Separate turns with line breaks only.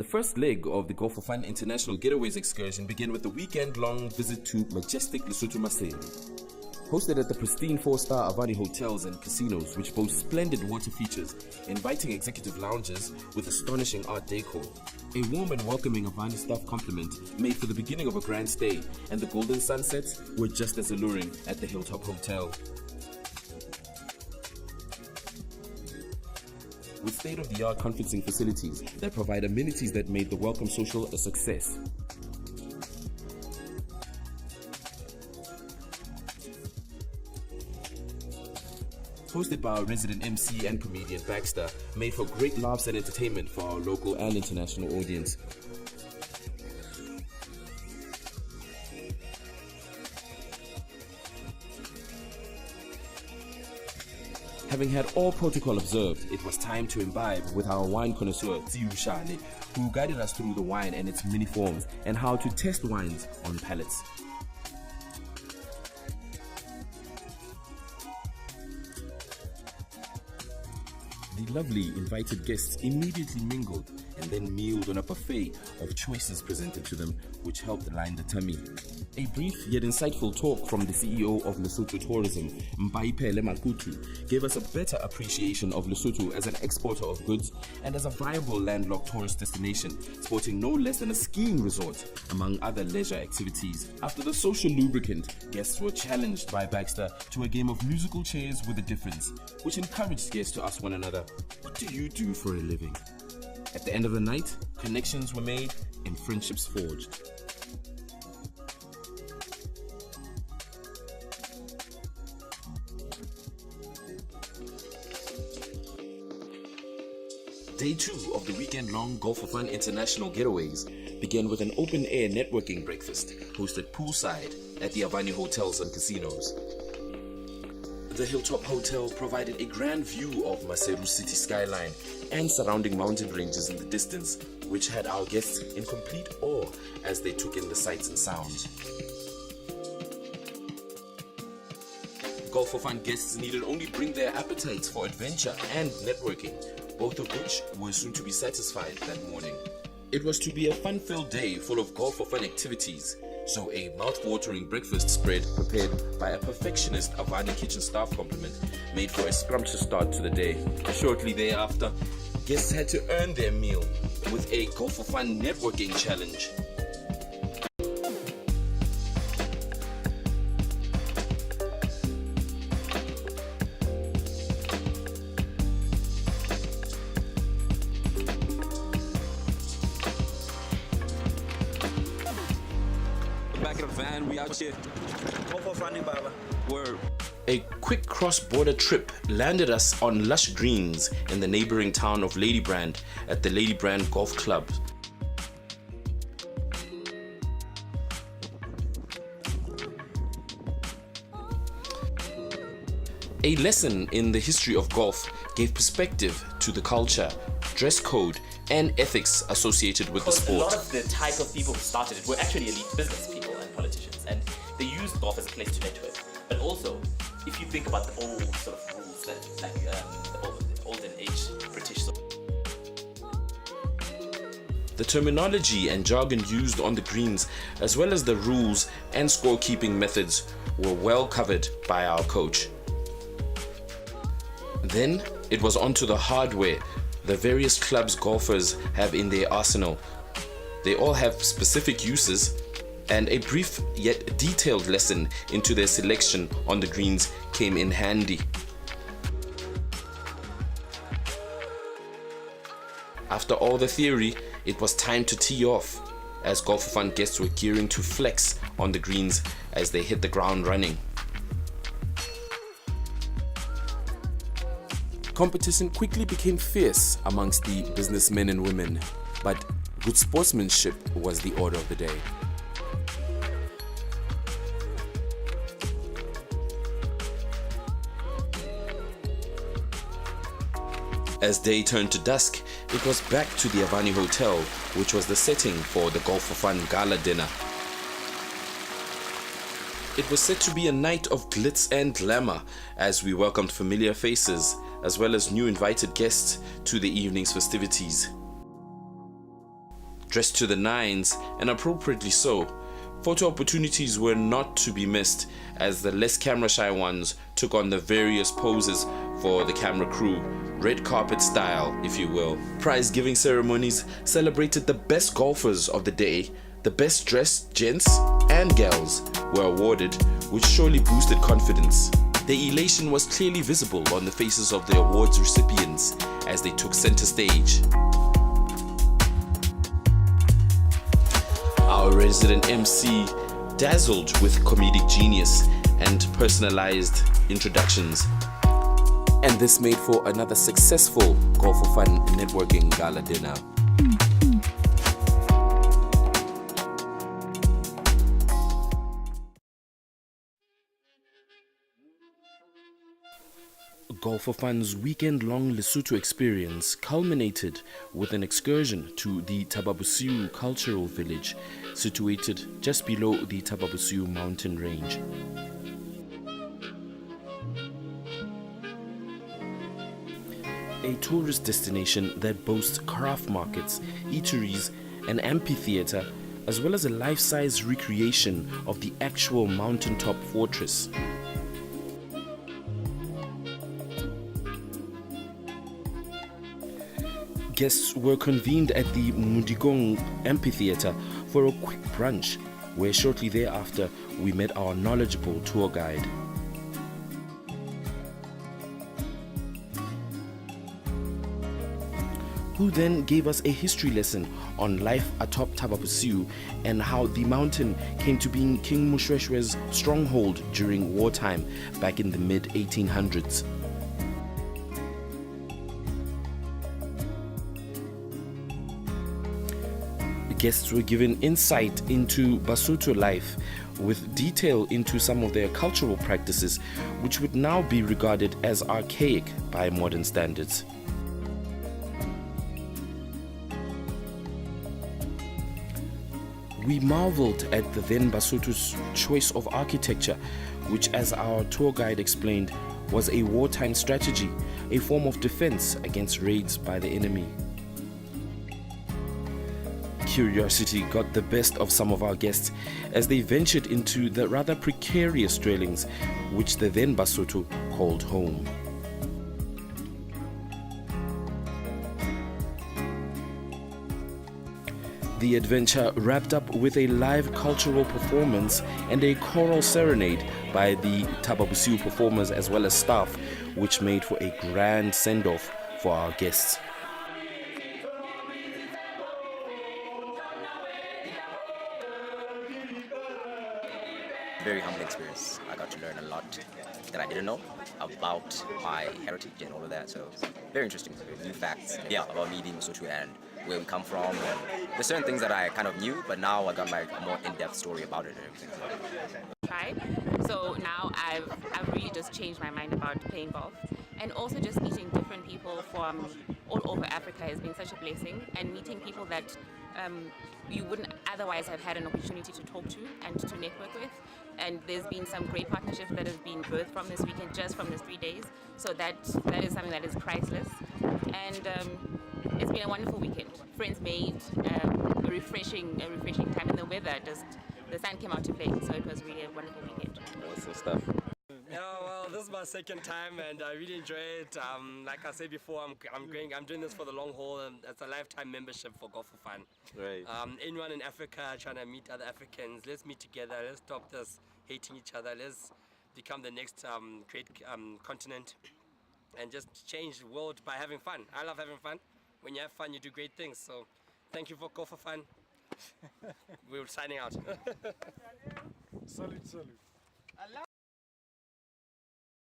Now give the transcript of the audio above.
The first leg of the Golf4Fun International Getaways excursion began with a weekend-long visit to majestic Lesotho Maseru. Hosted at the pristine 4-star Avani hotels and casinos, which boast splendid water features, inviting executive lounges with astonishing art decor. A warm and welcoming Avani staff compliment made for the beginning of a grand stay, and the golden sunsets were just as alluring at the Hilltop Hotel. With state-of-the-art conferencing facilities that provide amenities that made the welcome social a success. Hosted by our resident MC and comedian Baxter, made for great laughs and entertainment for our local and international audience. Having had all protocol observed, it was time to imbibe with our wine connoisseur, Maseru, who guided us through the wine and its many forms and how to test wines on palates. The lovely invited guests immediately mingled and then mealed on a buffet of choices presented to them, which helped line the tummy. A brief yet insightful talk from the CEO of Lesotho Tourism, Mbaipele Makutu, gave us a better appreciation of Lesotho as an exporter of goods and as a viable landlocked tourist destination, sporting no less than a skiing resort, among other leisure activities. After the social lubricant, guests were challenged by Baxter to a game of musical chairs with a difference, which encouraged guests to ask one another, "What do you do for a living?" At the end of the night, connections were made and friendships forged. Day 2 of the weekend-long Golf4Fun International Getaways began with an open-air networking breakfast hosted poolside at the Avani hotels and casinos. The Hilltop Hotel provided a grand view of Maseru city skyline and surrounding mountain ranges in the distance, which had our guests in complete awe as they took in the sights and sounds. Golf4Fun guests needed only bring their appetites for adventure and networking, both of which were soon to be satisfied that morning. It was to be a fun-filled day full of Golf4Fun activities, so a mouth-watering breakfast spread prepared by a perfectionist Avani kitchen staff complement made for a scrumptious start to the day. Shortly thereafter, guests had to earn their meal with a Golf4Fun networking challenge.
Back in the van, we out here.
Golf4Fun Baba.
Word.
A quick cross-border trip landed us on lush greens in the neighboring town of Ladybrand at the Ladybrand Golf Club. A lesson in the history of golf gave perspective to the culture, dress code, and ethics associated with the sport.
A lot of the type of people who started it were actually elite business people and politicians, and they used golf as a place to network. But also, if you think about the old sort of rules that, like the olden age British.
The terminology and jargon used on the greens, as well as the rules and scorekeeping methods, were well covered by our coach. Then it was on to the hardware the various clubs golfers have in their arsenal. They all have specific uses, and a brief yet detailed lesson into their selection on the greens came in handy. After all the theory, it was time to tee off, as Golf4Fun guests were gearing to flex on the greens as they hit the ground running. Competition quickly became fierce amongst the businessmen and women, but good sportsmanship was the order of the day. As day turned to dusk, it was back to the Avani Hotel, which was the setting for the Golf4Fun Gala dinner. It was said to be a night of glitz and glamour as we welcomed familiar faces as well as new invited guests to the evening's festivities. Dressed to the nines, and appropriately so, photo opportunities were not to be missed as the less camera shy ones took on the various poses for the camera crew, red carpet style, if you will. Prize giving ceremonies celebrated the best golfers of the day. The best dressed gents and gals were awarded, which surely boosted confidence. The elation was clearly visible on the faces of the awards recipients as they took center stage. Our resident MC dazzled with comedic genius and personalized introductions. And this made for another successful Golf4Fun networking gala dinner. Golf4Fun's weekend-long Lesotho experience culminated with an excursion to the Tababusiu Cultural Village, situated just below the Tababusiu mountain range. A tourist destination that boasts craft markets, eateries, an amphitheater, as well as a life-size recreation of the actual mountaintop fortress. Guests were convened at the Mudigong Amphitheater for a quick brunch, where shortly thereafter we met our knowledgeable tour guide. Who then gave us a history lesson on life atop Tababusiu and how the mountain came to being King Mushweshwe's stronghold during wartime back in the mid-1800s. Guests were given insight into Basotho life with detail into some of their cultural practices, which would now be regarded as archaic by modern standards. We marveled at the then Basotho's choice of architecture, which, as our tour guide explained, was a wartime strategy, a form of defense against raids by the enemy. Curiosity got the best of some of our guests as they ventured into the rather precarious dwellings which the then Basotho called home. The adventure wrapped up with a live cultural performance and a choral serenade by the Tababusiu performers as well as staff, which made for a grand send-off for our guests.
Very humbling experience. I got to learn a lot that I didn't know about my heritage and all of that. So very interesting, new facts. Yeah, about me being Lesotho and where we come from. And there's certain things that I kind of knew, but now I got like a more in-depth story about it and everything.
So now I've really just changed my mind about playing golf, and also just meeting different people from all over Africa has been such a blessing, and meeting people that you wouldn't otherwise have had an opportunity to talk to and to network with. And there's been some great partnerships that have been birthed from this weekend, just from these 3 days. So that is something that is priceless. And it's been a wonderful weekend. Friends made, a refreshing time, and the weather the sun came out to play. So it was really a wonderful weekend.
Awesome stuff.
Yeah, well, this is my second time and I really enjoy it. Like I said before, I'm doing this for the long haul, and it's a lifetime membership for Golf4Fun.
Right.
Anyone in Africa trying to meet other Africans, let's meet together. Let's stop this hating each other. Let's become the next great continent and just change the world by having fun. I love having fun. When you have fun, you do great things. So, thank you for Golf4Fun. We're signing out.
Salute, salute.